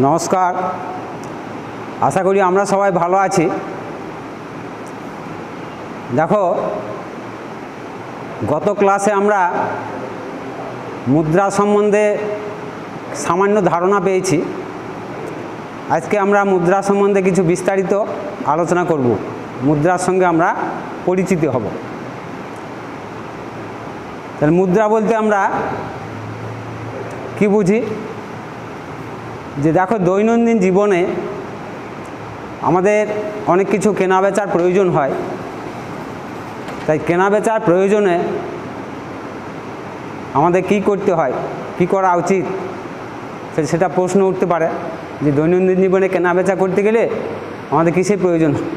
নমস্কার, আশা করি আমরা সবাই ভালো আছি। দেখো, গত ক্লাসে আমরা মুদ্রা সম্বন্ধে সামান্য ধারণা পেয়েছি। আজকে আমরা মুদ্রা সম্বন্ধে কিছু বিস্তারিত আলোচনা করব। মুদ্রার সঙ্গে আমরা পরিচিত হব। তাহলে মুদ্রা বলতে আমরা কি বুঝি? যে দেখো, দৈনন্দিন জীবনে আমাদের অনেক কিছু কেনাবেচার প্রয়োজন হয়। তাই কেনাবেচার প্রয়োজনে আমাদের কি করতে হয়, কি করা উচিত, সেটা প্রশ্ন উঠতে পারে যে দৈনন্দিন জীবনে কেনাবেচা করতে গেলে আমাদের কিসের প্রয়োজন হয়?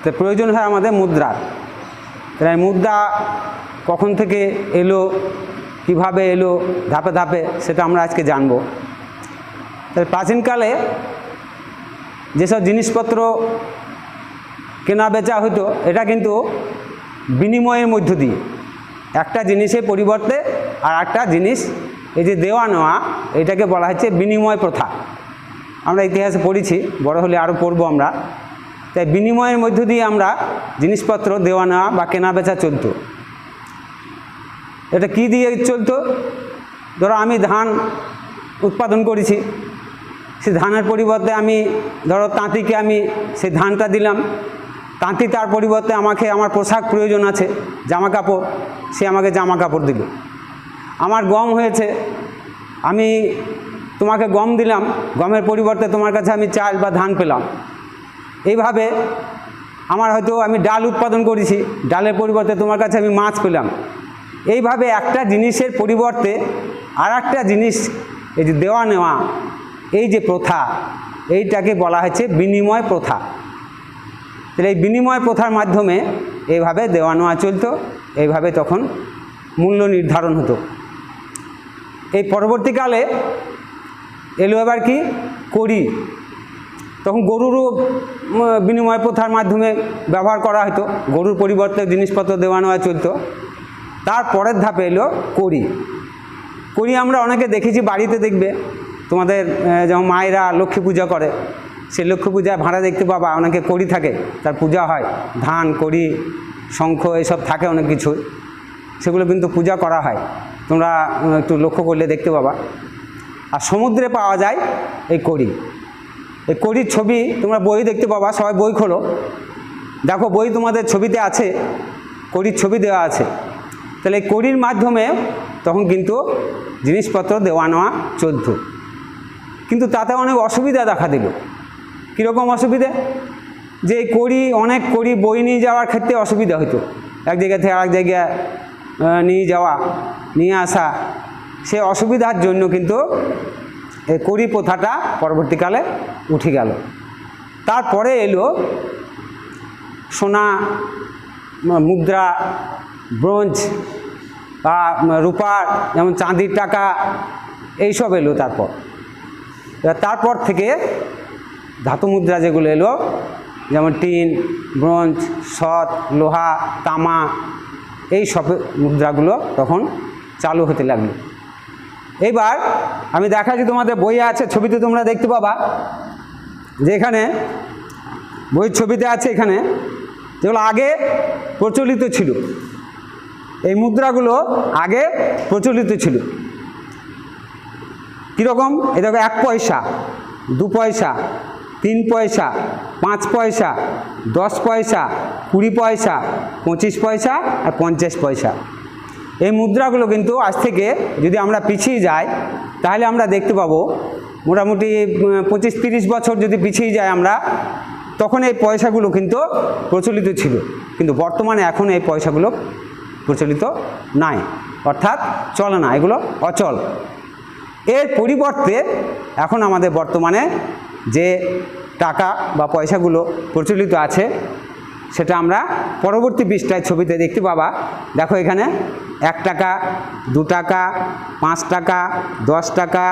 তো প্রয়োজন হয় আমাদের মুদ্রার। তাই মুদ্রা কখন থেকে এলো, কিভাবে এলো, ধাপে ধাপে সেটা আমরা আজকে জানব। তাই প্রাচীনকালে যেসব জিনিসপত্র কেনা বেচা হতো, এটা কিন্তু বিনিময়ের মধ্য দিয়ে, একটা জিনিসের পরিবর্তে আর একটা জিনিস, এই যে দেওয়া নেওয়া, এটাকে বলা হচ্ছে বিনিময় প্রথা। আমরা ইতিহাসে পড়েছি, বড় হলে আরও পড়বো আমরা। তাই বিনিময়ের মধ্য দিয়ে আমরা জিনিসপত্র দেওয়া নেওয়া বা কেনা বেচা চলতো। এটা কি দিয়ে চলতো? ধরো আমি ধান উৎপাদন করেছি, সেই ধানের পরিবর্তে আমি ধরো তাঁতিকে আমি সেই ধানটা দিলাম। তাঁতি তার পরিবর্তে আমাকে আমার পোশাক প্রয়োজন আছে, জামা কাপড়, সে আমাকে জামা কাপড় দিল। আমার গম হয়েছে, আমি তোমাকে গম দিলাম, গমের পরিবর্তে তোমার কাছে আমি চাল বা ধান পেলাম। এইভাবে আমার হয়তো আমি ডাল উৎপাদন করেছি, ডালের পরিবর্তে তোমার কাছে আমি মাছ পেলাম। এইভাবে একটা জিনিসের পরিবর্তে আর একটা জিনিস, এই যে দেওয়া নেওয়া, এই যে প্রথা, এইটাকে বলা হচ্ছে বিনিময় প্রথা। তাহলে এই বিনিময় প্রথার মাধ্যমে এইভাবে দেওয়া নেওয়া চলতো, এইভাবে তখন মূল্য নির্ধারণ হতো। এই পরবর্তীকালে এলো এবার কি কড়ি। তখন গরুরও বিনিময় প্রথার মাধ্যমে ব্যবহার করা হতো, গরুর পরিবর্তে জিনিসপত্র দেওয়া নেওয়া চলতো। তারপরের ধাপে এলো কড়ি। কড়ি আমরা অনেকে দেখেছি, বাড়িতে দেখবে তোমাদের যেমন মায়েরা লক্ষ্মী পূজা করে, সে লক্ষ্মী পূজায় ভাড়া দেখতে পাবা অনেকে কড়ি থাকে, তার পূজা হয়। ধান, কড়ি, শঙ্খ এসব থাকে অনেক কিছু, সেগুলো কিন্তু পূজা করা হয়। তোমরা একটু লক্ষ্য করলে দেখতে পাবা। আর সমুদ্রে পাওয়া যায় এই কড়ি। এই কড়ির ছবি তোমরা বই দেখতে পাবা, সবাই বই খোলো, দেখো বই তোমাদের ছবিতে আছে, কড়ির ছবি দেওয়া আছে। তাহলে এই কড়ির মাধ্যমে তখন কিন্তু জিনিসপত্র দেওয়া নেওয়া চলত। কিন্তু তাতে অনেক অসুবিধা দেখা দিল। কীরকম অসুবিধে? যে এই কড়ি, অনেক কড়ি বই নিয়ে যাওয়ার ক্ষেত্রে অসুবিধা হতো। এক জায়গা থেকে আরেক জায়গায় নিয়ে যাওয়া, নিয়ে আসা, সে অসুবিধার জন্য কিন্তু এই কড়ি প্রথাটা পরবর্তীকালে উঠে গেল। তারপরে এলো সোনা, মুদ্রা, ব্রোঞ্জ বা রূপার, যেমন চাঁদির টাকা, এইসব এলো। তারপর থেকে ধাতু মুদ্রা যেগুলো এলো, যেমন টিন, ব্রোঞ্জ, সৎ, লোহা, তামা, এই সব মুদ্রাগুলো তখন চালু হতে লাগলো। এইবার আমি দেখাচ্ছি, তোমাদের বইয়ে আছে, ছবিতে তোমরা দেখতে পাবা যে এখানে বইয়ের ছবিতে আছে, এখানে যেগুলো আগে প্রচলিত ছিল, এই মুদ্রাগুলো আগে প্রচলিত ছিল। কীরকম? এই দেখো, 1 পয়সা, 2 পয়সা, 3 পয়সা, 5 পয়সা, 10 পয়সা, 20 পয়সা, 25 পয়সা আর 50 পয়সা। এই মুদ্রাগুলো কিন্তু আজ থেকে যদি আমরা পিছিয়ে যাই, তাহলে আমরা দেখতে পাবো মোটামুটি 25-30 বছর যদি পিছিয়ে যাই আমরা, তখন এই পয়সাগুলো কিন্তু প্রচলিত ছিল। কিন্তু বর্তমানে এখন এই পয়সাগুলো প্রচলিত নাই, অর্থাৎ চলে না, এগুলো অচল। এর পরিবর্তে এখন আমাদের বর্তমানে যে টাকা বা পয়সাগুলো প্রচলিত আছে, সেটা আমরা পরবর্তী পৃষ্ঠায় ছবিতে দেখতে পাবা। দেখো এখানে 1 টাকা, 2 টাকা, 5 টাকা, 10 টাকা,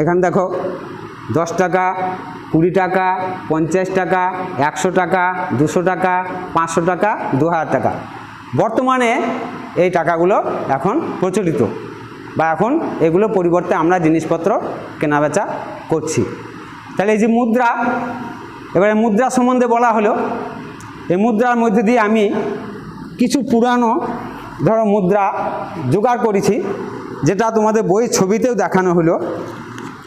এখানে দেখো 10 টাকা, 20 টাকা, 50 টাকা, 100 টাকা, 200 টাকা, 500 টাকা, 2000 টাকা। বর্তমানে এই টাকাগুলো এখন প্রচলিত। বা এখন এগুলো পরিবর্তে আমরা জিনিসপত্র কেনাবেচা করছি। তাহলে এই যে মুদ্রা, এবারে মুদ্রা সম্বন্ধে বলা হলো, এই মুদ্রার মধ্যে দিয়ে আমি কিছু পুরানো ধরো মুদ্রা জোগাড় করেছি, যেটা তোমাদের বই ছবিতেও দেখানো হলো।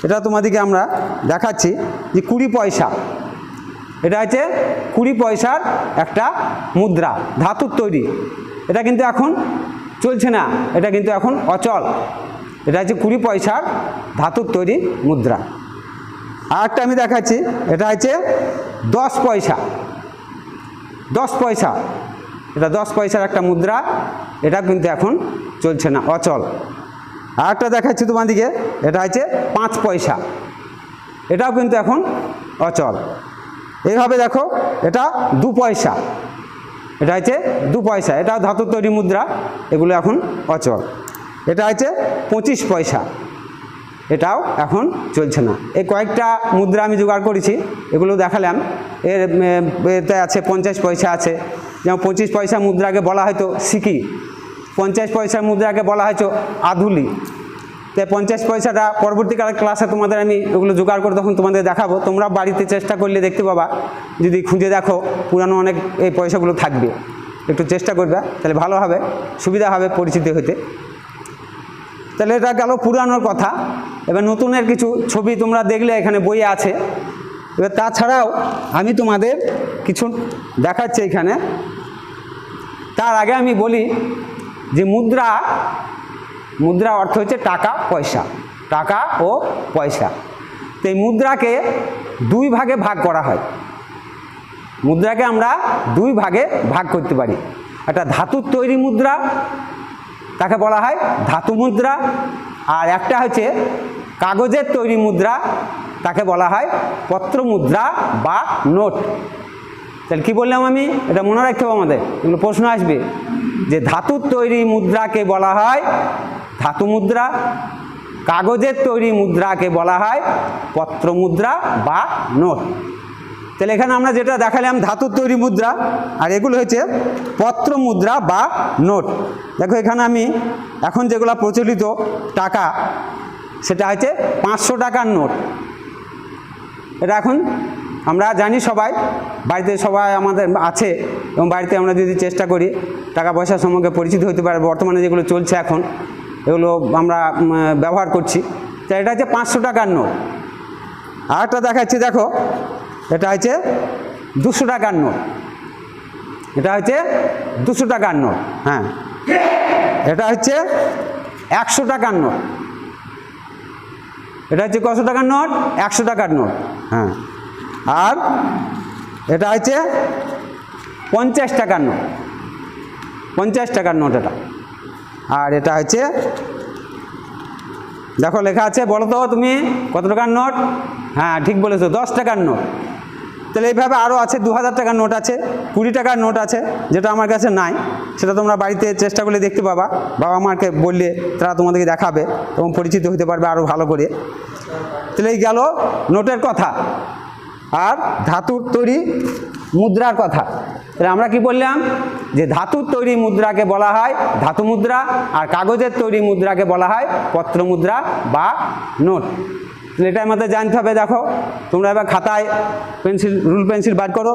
এটা তোমাদেরকে আমরা দেখাচ্ছি যে 20 পয়সা, এটা হচ্ছে 20 পয়সার একটা মুদ্রা, ধাতুর তৈরি। এটা কিন্তু এখন চলছে না, এটা কিন্তু এখন অচল। এটা হচ্ছে 20 পয়সার ধাতুর তৈরি মুদ্রা। আর একটা আমি দেখাচ্ছি, এটা হচ্ছে 10 পয়সা, 10 পয়সা, এটা 10 পয়সার একটা মুদ্রা, এটা কিন্তু এখন চলছে না, অচল। আর একটা দেখাচ্ছি তোমাদেরকে, এটা হচ্ছে 5 পয়সা, এটাও কিন্তু এখন অচল। এইভাবে দেখো, এটা 2 পয়সা, এটা হচ্ছে 2 পয়সা, এটাও ধাতুর তৈরি মুদ্রা, এগুলো এখন অচল। এটা হচ্ছে 25 পয়সা, এটাও এখন চলছে না। এই কয়েকটা মুদ্রা আমি জোগাড় করেছি, এগুলো দেখালাম। এতে আছে 50 পয়সা আছে, যেমন 25 পয়সা মুদ্রাকে বলা হয়তো সিকি, 50 পয়সার মুদ্রাকে বলা হয়তো আধুলি। তাই 50 পয়সাটা পরবর্তীকালে ক্লাসে তোমাদের আমি ওগুলো জোগাড় করে তখন তোমাদের দেখাবো। তোমরা বাড়িতে চেষ্টা করলে দেখতে পাবা, যদি খুঁজে দেখো পুরানো অনেক এই পয়সাগুলো থাকবে, একটু চেষ্টা করবে, তাহলে ভালো হবে, সুবিধা হবে পরিচিতি হতে। তাহলে এটা গেল পুরানোর কথা। এবার নতুনের কিছু ছবি তোমরা দেখলে এখানে বইয়ে আছে। এবার তাছাড়াও আমি তোমাদের কিছু দেখাচ্ছি এখানে। তার আগে আমি বলি যে মুদ্রা, মুদ্রা অর্থ হচ্ছে টাকা পয়সা, টাকা ও পয়সা। তো এই মুদ্রাকে 2 ভাগে ভাগ করা হয়। মুদ্রাকে আমরা 2 ভাগে ভাগ করতে পারি। একটা ধাতুর তৈরি মুদ্রা, তাকে বলা হয় ধাতু মুদ্রা, আর একটা হচ্ছে কাগজের তৈরি মুদ্রা, তাকে বলা হয় পত্র মুদ্রা বা নোট। তাহলে কী বললাম আমি, এটা মনে রাখতে হবে আমাদের, এগুলো প্রশ্ন আসবে যে ধাতুর তৈরি মুদ্রাকে বলা হয় ধাতু মুদ্রা, কাগজের তৈরি মুদ্রাকে বলা হয় পত্র মুদ্রা বা নোট। তাহলে এখানে আমরা যেটা দেখালাম ধাতুর তৈরি মুদ্রা, আর এগুলো হচ্ছে পত্র মুদ্রা বা নোট। দেখো এখানে আমি এখন যেগুলো প্রচলিত টাকা, সেটা হচ্ছে 500 টাকার নোট। এটা এখন আমরা জানি সবাই, বাড়িতে সবাই আমাদের আছে, এবং বাড়িতে আমরা যদি চেষ্টা করি টাকা পয়সার সম্পর্কে পরিচিত হতে পারে, বর্তমানে যেগুলো চলছে এখন এগুলো আমরা ব্যবহার করছি। তো এটা হচ্ছে 500 টাকার নোট। আর একটা দেখাচ্ছি, দেখো এটা হচ্ছে 200 টাকার নোট, এটা হচ্ছে 200 টাকার নোট। হ্যাঁ, এটা হচ্ছে 100 টাকার নোট, এটা হচ্ছে কত টাকার নোট, 100 টাকার নোট। হ্যাঁ, আর এটা হচ্ছে 50 টাকার নোট, 50 টাকার নোট এটা। আর এটা হচ্ছে, দেখো লেখা আছে, বলো তো তুমি কত টাকার নোট? হ্যাঁ ঠিক বলেছো, 10 টাকার নোট। তাহলে এইভাবে আরও আছে, 2000 টাকার নোট আছে, 20 টাকার নোট আছে, যেটা আমার কাছে নাই, সেটা তোমরা বাড়িতে চেষ্টা করলে দেখতে পাবা। বাবা মাকে বললে তারা তোমাদেরকে দেখাবে এবং পরিচিত হতে পারবে আরও ভালো করে। তাহলে এই গেল নোটের কথা আর ধাতুর তৈরি মুদ্রার কথা। তাহলে আমরা কি বললাম যে ধাতুর তৈরি মুদ্রাকে বলা হয় ধাতু মুদ্রা, আর কাগজের তৈরি মুদ্রাকে বলা হয় পত্র মুদ্রা বা নোট। তাহলে এটা আমাদের জানতে হবে। দেখো তোমরা এবার খাতায় পেন্সিল, রুল পেন্সিল বার করো।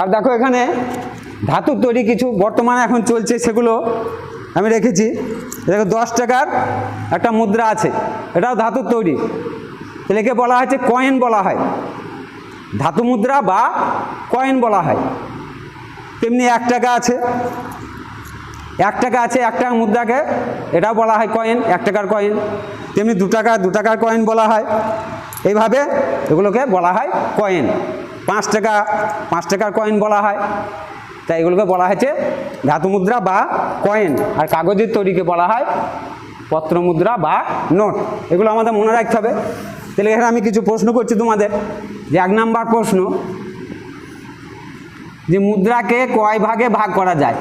আর দেখো এখানে ধাতুর তৈরি কিছু বর্তমানে এখন চলছে, সেগুলো আমি রেখেছি। দেখো 10 টাকার একটা মুদ্রা আছে, এটাও ধাতুর তৈরি। তাহলে একে বলা হচ্ছে কয়েন বলা হয়, ধাতু মুদ্রা বা কয়েন বলা হয়। তেমনি 1 টাকা আছে, 1 টাকা আছে, 1 টাকার মুদ্রাকে এটাও বলা হয় কয়েন, 1 টাকার কয়েন। তেমনি 2 টাকার কয়েন বলা হয়। এইভাবে এগুলোকে বলা হয় কয়েন। 5 টাকার কয়েন বলা হয়। তাই এগুলোকে বলা হয়েছে ধাতু মুদ্রা বা কয়েন, আর কাগজের তৈরিকে বলা হয় পত্র মুদ্রা বা নোট। এগুলো আমাদের মনে রাখতে হবে। তাহলে এখানে আমি কিছু প্রশ্ন করছি তোমাদের, যে 1 নাম্বার প্রশ্ন, যে মুদ্রাকে কয় ভাগে ভাগ করা যায়?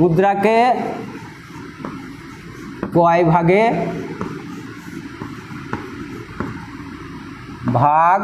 মুদ্রাকে কয় ভাগে ভাগ